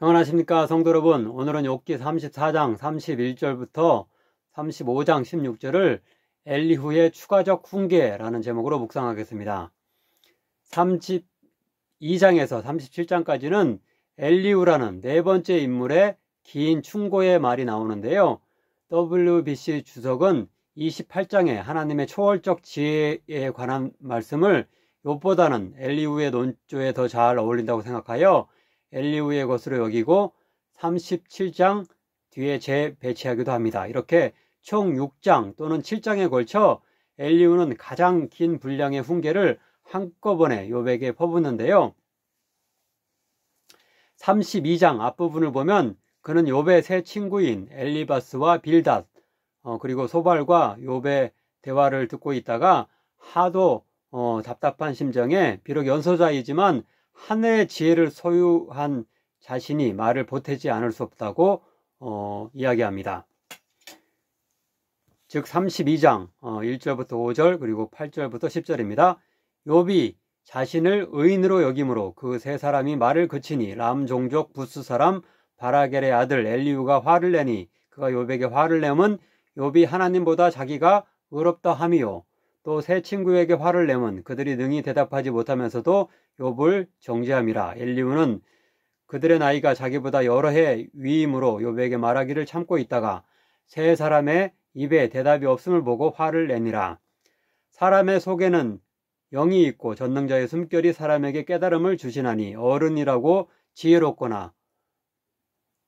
평안하십니까 성도 여러분. 오늘은 욥기 34장 31절부터 35장 16절을 엘리후의 추가적 훈계라는 제목으로 묵상하겠습니다. 32장에서 37장까지는 엘리후라는 네 번째 인물의 긴 충고의 말이 나오는데요. WBC 주석은 28장에 하나님의 초월적 지혜에 관한 말씀을 욥보다는 엘리후의 논조에 더 잘 어울린다고 생각하여 엘리후의 것으로 여기고 37장 뒤에 재배치하기도 합니다. 이렇게 총 6장 또는 7장에 걸쳐 엘리후는 가장 긴 분량의 훈계를 한꺼번에 욥에게 퍼붓는데요. 32장 앞부분을 보면 그는 욥의 세 친구인 엘리바스와 빌닷 그리고 소발과 욥의 대화를 듣고 있다가 하도 답답한 심정에 비록 연소자이지만 하늘의 지혜를 소유한 자신이 말을 보태지 않을 수 없다고 이야기합니다. 즉 32장 1절부터 5절 그리고 8절부터 10절입니다. 욥이 자신을 의인으로 여김으로 그 세 사람이 말을 그치니 람 종족 부스 사람 바라겔의 아들 엘리후가 화를 내니 그가 욥에게 화를 내면 욥이 하나님보다 자기가 의롭다 함이요 또 세 친구에게 화를 내면 그들이 능히 대답하지 못하면서도 욥을 정죄함이라. 엘리후는 그들의 나이가 자기보다 여러 해 위임으로 욥에게 말하기를 참고 있다가 세 사람의 입에 대답이 없음을 보고 화를 내니라. 사람의 속에는 영이 있고 전능자의 숨결이 사람에게 깨달음을 주시나니 어른이라고 지혜롭거나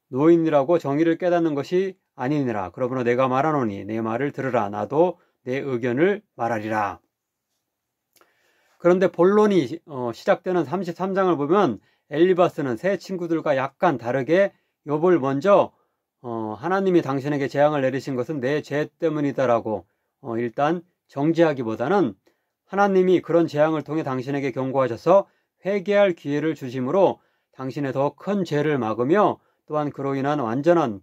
노인이라고 정의를 깨닫는 것이 아니니라. 그러므로 내가 말하노니 내 말을 들으라. 나도 내 의견을 말하리라. 그런데 본론이 시작되는 33장을 보면 엘리바스는 세 친구들과 약간 다르게 욥을 먼저 하나님이 당신에게 재앙을 내리신 것은 내 죄 때문이다라고 일단 정죄하기보다는 하나님이 그런 재앙을 통해 당신에게 경고하셔서 회개할 기회를 주심으로 당신의 더 큰 죄를 막으며 또한 그로 인한 완전한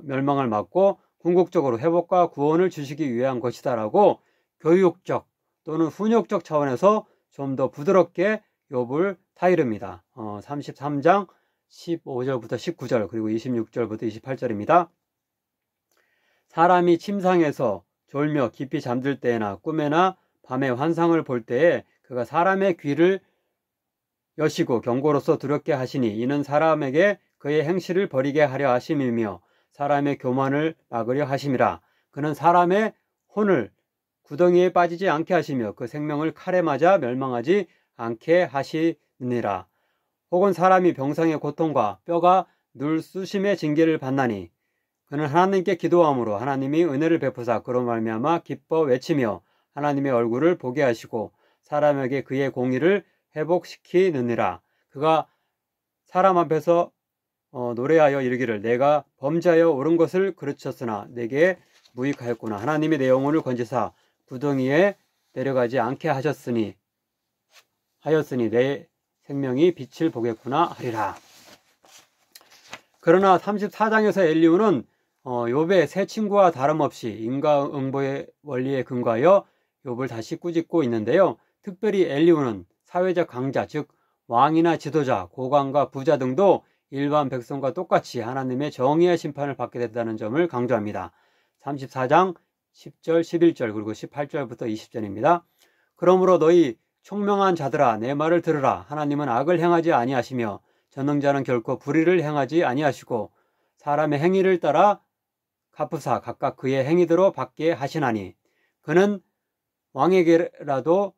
멸망을 막고 궁극적으로 회복과 구원을 주시기 위한 것이다라고 교육적 또는 훈육적 차원에서 좀 더 부드럽게 욥을 타이릅니다. 33장 15절부터 19절 그리고 26절부터 28절입니다. 사람이 침상에서 졸며 깊이 잠들 때나 꿈에나 밤에 환상을 볼 때에 그가 사람의 귀를 여시고 경고로서 두렵게 하시니 이는 사람에게 그의 행실을 버리게 하려 하심이며 사람의 교만을 막으려 하심이라. 그는 사람의 혼을 구덩이에 빠지지 않게 하시며 그 생명을 칼에 맞아 멸망하지 않게 하시느니라. 혹은 사람이 병상의 고통과 뼈가 늘 수심의 징계를 받나니 그는 하나님께 기도함으로 하나님이 은혜를 베푸사 그로 말미암아 기뻐 외치며 하나님의 얼굴을 보게 하시고 사람에게 그의 공의를 회복시키느니라. 그가 사람 앞에서 노래하여 이르기를 내가 범죄하여 옳은 것을 그르쳤으나 내게 무익하였구나. 하나님이 내 영혼을 건지사 구덩이에 내려가지 않게 하였으니 내 생명이 빛을 보겠구나 하리라. 그러나 34장에서 엘리후는 욥의 세 친구와 다름없이 인과응보의 원리에 근거하여 욥을 다시 꾸짖고 있는데요. 특별히 엘리후는 사회적 강자 즉 왕이나 지도자, 고관과 부자 등도 일반 백성과 똑같이 하나님의 정의의 심판을 받게 된다는 점을 강조합니다. 34장 10절, 11절 그리고 18절부터 20절입니다. 그러므로 너희 총명한 자들아 내 말을 들으라. 하나님은 악을 행하지 아니하시며 전능자는 결코 불의를 행하지 아니하시고 사람의 행위를 따라 갚으사 각각 그의 행위대로 받게 하시나니 그는 왕에게라도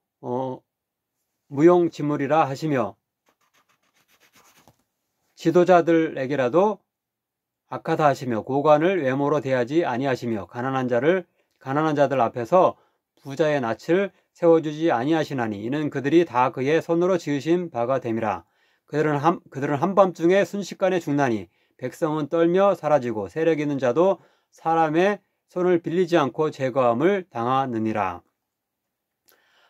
무용지물이라 하시며 지도자들에게라도 악하다 하시며 고관을 외모로 대하지 아니하시며 가난한 자들 앞에서 부자의 낯을 세워주지 아니하시나니 이는 그들이 다 그의 손으로 지으신 바가 됨이라. 그들은 한밤중에 순식간에 죽나니 백성은 떨며 사라지고 세력 있는 자도 사람의 손을 빌리지 않고 제거함을 당하느니라.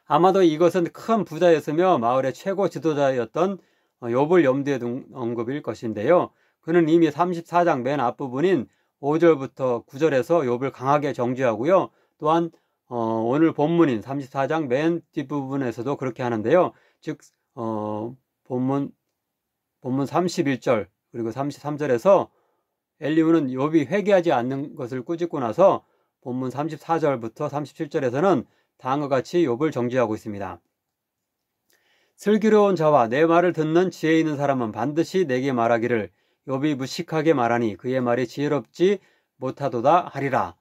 아마도 이것은 큰 부자였으며 마을의 최고 지도자였던 욥을 염두에 둔 언급일 것인데요. 그는 이미 34장 맨 앞부분인 5절부터 9절에서 욥을 강하게 정죄하고요. 또한 오늘 본문인 34장 맨 뒷부분에서도 그렇게 하는데요. 즉 본문 31절 그리고 33절에서 엘리후는 욥이 회개하지 않는 것을 꾸짖고 나서 본문 34절부터 37절에서는 다음과 같이 욥을 정죄하고 있습니다. 슬기로운 자와 내 말을 듣는 지혜 있는 사람은 반드시 내게 말하기를 욥이 무식하게 말하니 그의 말이 지혜롭지 못하도다 하리라.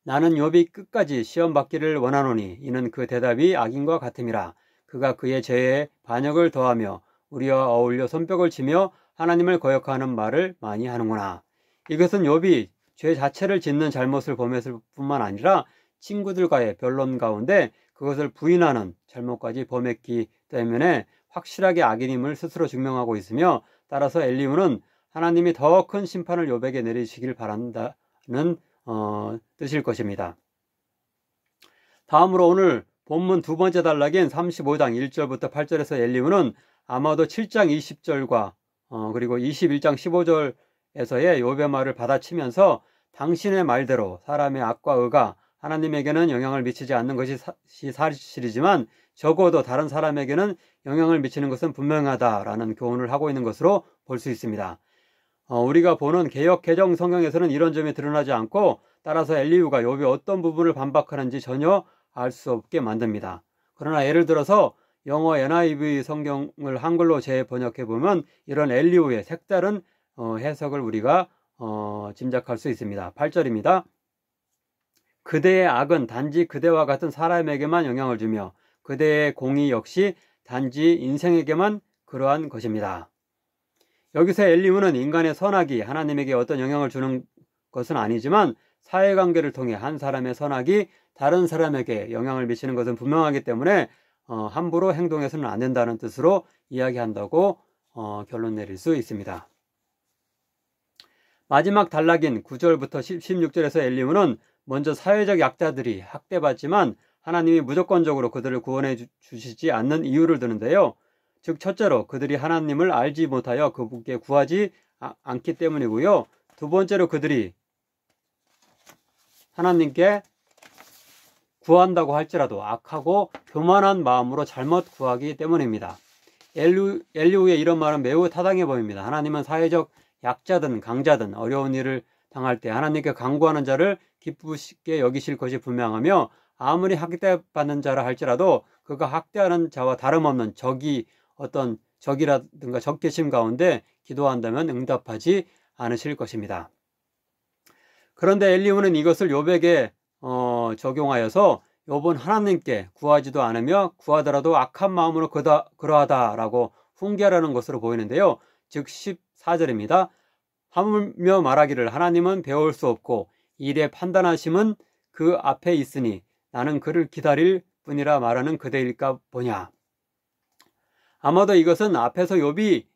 나는 욥이 끝까지 시험받기를 원하노니 이는 그 대답이 악인과 같음이라. 그가 그의 죄에 반역을 더하며 우리와 어울려 손뼉을 치며 하나님을 거역하는 말을 많이 하는구나. 이것은 욥이 죄 자체를 짓는 잘못을 범했을 뿐만 아니라 친구들과의 변론 가운데 그것을 부인하는 잘못까지 범했기 때문에 확실하게 악인임을 스스로 증명하고 있으며, 따라서 엘리후는 하나님이 더 큰 심판을 욥에게 내리시길 바란다는 뜻일 것입니다. 다음으로 오늘 본문 두 번째 단락인 35장 1절부터 8절에서 엘리후는 아마도 7장 20절과 그리고 21장 15절에서의 욥의 말을 받아치면서 당신의 말대로 사람의 악과 의가 하나님에게는 영향을 미치지 않는 것이 사실이지만 적어도 다른 사람에게는 영향을 미치는 것은 분명하다라는 교훈을 하고 있는 것으로 볼 수 있습니다. 우리가 보는 개역 개정 성경에서는 이런 점이 드러나지 않고, 따라서 엘리후가 욥이 어떤 부분을 반박하는지 전혀 알 수 없게 만듭니다. 그러나 예를 들어서 영어 NIV 성경을 한글로 재번역해 보면 이런 엘리후의 색다른 해석을 우리가 짐작할 수 있습니다. 8절입니다. 그대의 악은 단지 그대와 같은 사람에게만 영향을 주며 그대의 공의 역시 단지 인생에게만 그러한 것입니다. 여기서 엘리후는 인간의 선악이 하나님에게 어떤 영향을 주는 것은 아니지만 사회관계를 통해 한 사람의 선악이 다른 사람에게 영향을 미치는 것은 분명하기 때문에 함부로 행동해서는 안 된다는 뜻으로 이야기한다고 결론 내릴 수 있습니다. 마지막 단락인 9절부터 16절에서 엘리후는 먼저 사회적 약자들이 학대받지만 하나님이 무조건적으로 그들을 구원해 주시지 않는 이유를 드는데요. 즉 첫째로 그들이 하나님을 알지 못하여 그분께 구하지 않기 때문이고요. 두 번째로 그들이 하나님께 구한다고 할지라도 악하고 교만한 마음으로 잘못 구하기 때문입니다. 엘리후의 이런 말은 매우 타당해 보입니다. 하나님은 사회적 약자든 강자든 어려운 일을 당할 때 하나님께 간구하는 자를 기쁘시게 여기실 것이 분명하며, 아무리 학대받는 자라 할지라도 그가 학대하는 자와 다름없는 어떤 적이라든가 적개심 가운데 기도한다면 응답하지 않으실 것입니다. 그런데 엘리후는 이것을 욥에게 적용하여서 욥은 하나님께 구하지도 않으며 구하더라도 악한 마음으로 그러하다라고 훈계하라는 것으로 보이는데요. 즉 14절입니다. 하물며 말하기를 하나님은 배울 수 없고 일의 판단하심은 그 앞에 있으니 나는 그를 기다릴 뿐이라 말하는 그대일까 보냐. 아마도 이것은 앞에서 욥이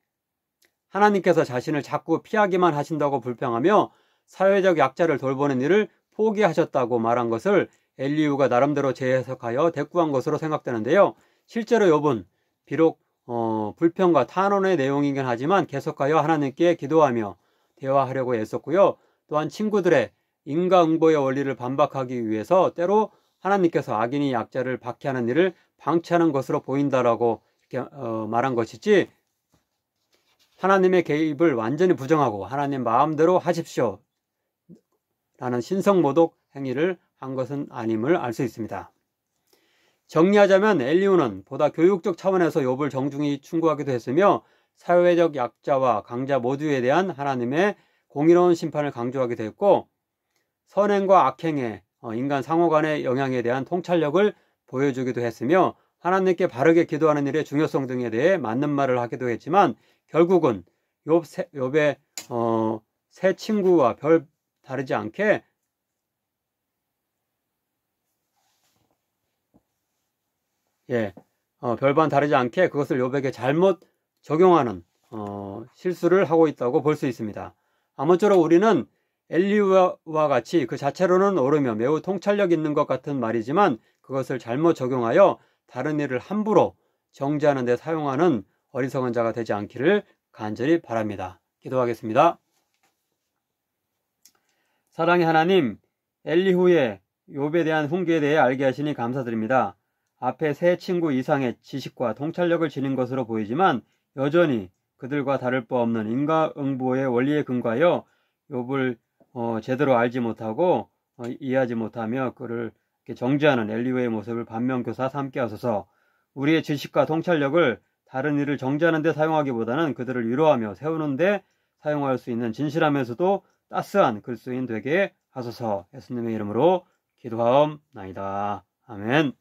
하나님께서 자신을 자꾸 피하기만 하신다고 불평하며 사회적 약자를 돌보는 일을 포기하셨다고 말한 것을 엘리후가 나름대로 재해석하여 대꾸한 것으로 생각되는데요. 실제로 욥은 비록 불평과 탄원의 내용이긴 하지만 계속하여 하나님께 기도하며 대화하려고 애썼고요. 또한 친구들의 인과응보의 원리를 반박하기 위해서 때로 하나님께서 악인이 약자를 박해하는 일을 방치하는 것으로 보인다라고 이렇게 말한 것이지, 하나님의 개입을 완전히 부정하고 하나님 마음대로 하십시오 라는 신성모독 행위를 한 것은 아님을 알 수 있습니다. 정리하자면 엘리후는 보다 교육적 차원에서 욥을 정중히 충고하기도 했으며 사회적 약자와 강자 모두에 대한 하나님의 공의로운 심판을 강조하기도 했고, 선행과 악행의 인간 상호 간의 영향에 대한 통찰력을 보여주기도 했으며 하나님께 바르게 기도하는 일의 중요성 등에 대해 맞는 말을 하기도 했지만, 결국은 욥의 새 친구와 별 다르지 않게 별반 다르지 않게 그것을 욥에게 잘못 적용하는 실수를 하고 있다고 볼 수 있습니다. 아무쪼록 우리는 엘리후와 같이 그 자체로는 옳으며 매우 통찰력 있는 것 같은 말이지만 그것을 잘못 적용하여 다른 일을 함부로 정죄하는 데 사용하는 어리석은 자가 되지 않기를 간절히 바랍니다. 기도하겠습니다. 사랑의 하나님, 엘리후의 욥에 대한 훈계에 대해 알게 하시니 감사드립니다. 앞에 새 친구 이상의 지식과 통찰력을 지닌 것으로 보이지만 여전히 그들과 다를 바 없는 인과응보의 원리에 근거하여 욥을 제대로 알지 못하고 이해하지 못하며 그를 정죄하는 엘리후의 모습을 반면교사 삼게 하소서. 우리의 지식과 통찰력을 다른 일을 정죄하는 데 사용하기보다는 그들을 위로하며 세우는 데 사용할 수 있는 진실하면서도 따스한 글쓰인 되게 하소서. 예수님의 이름으로 기도하옵나이다. 아멘.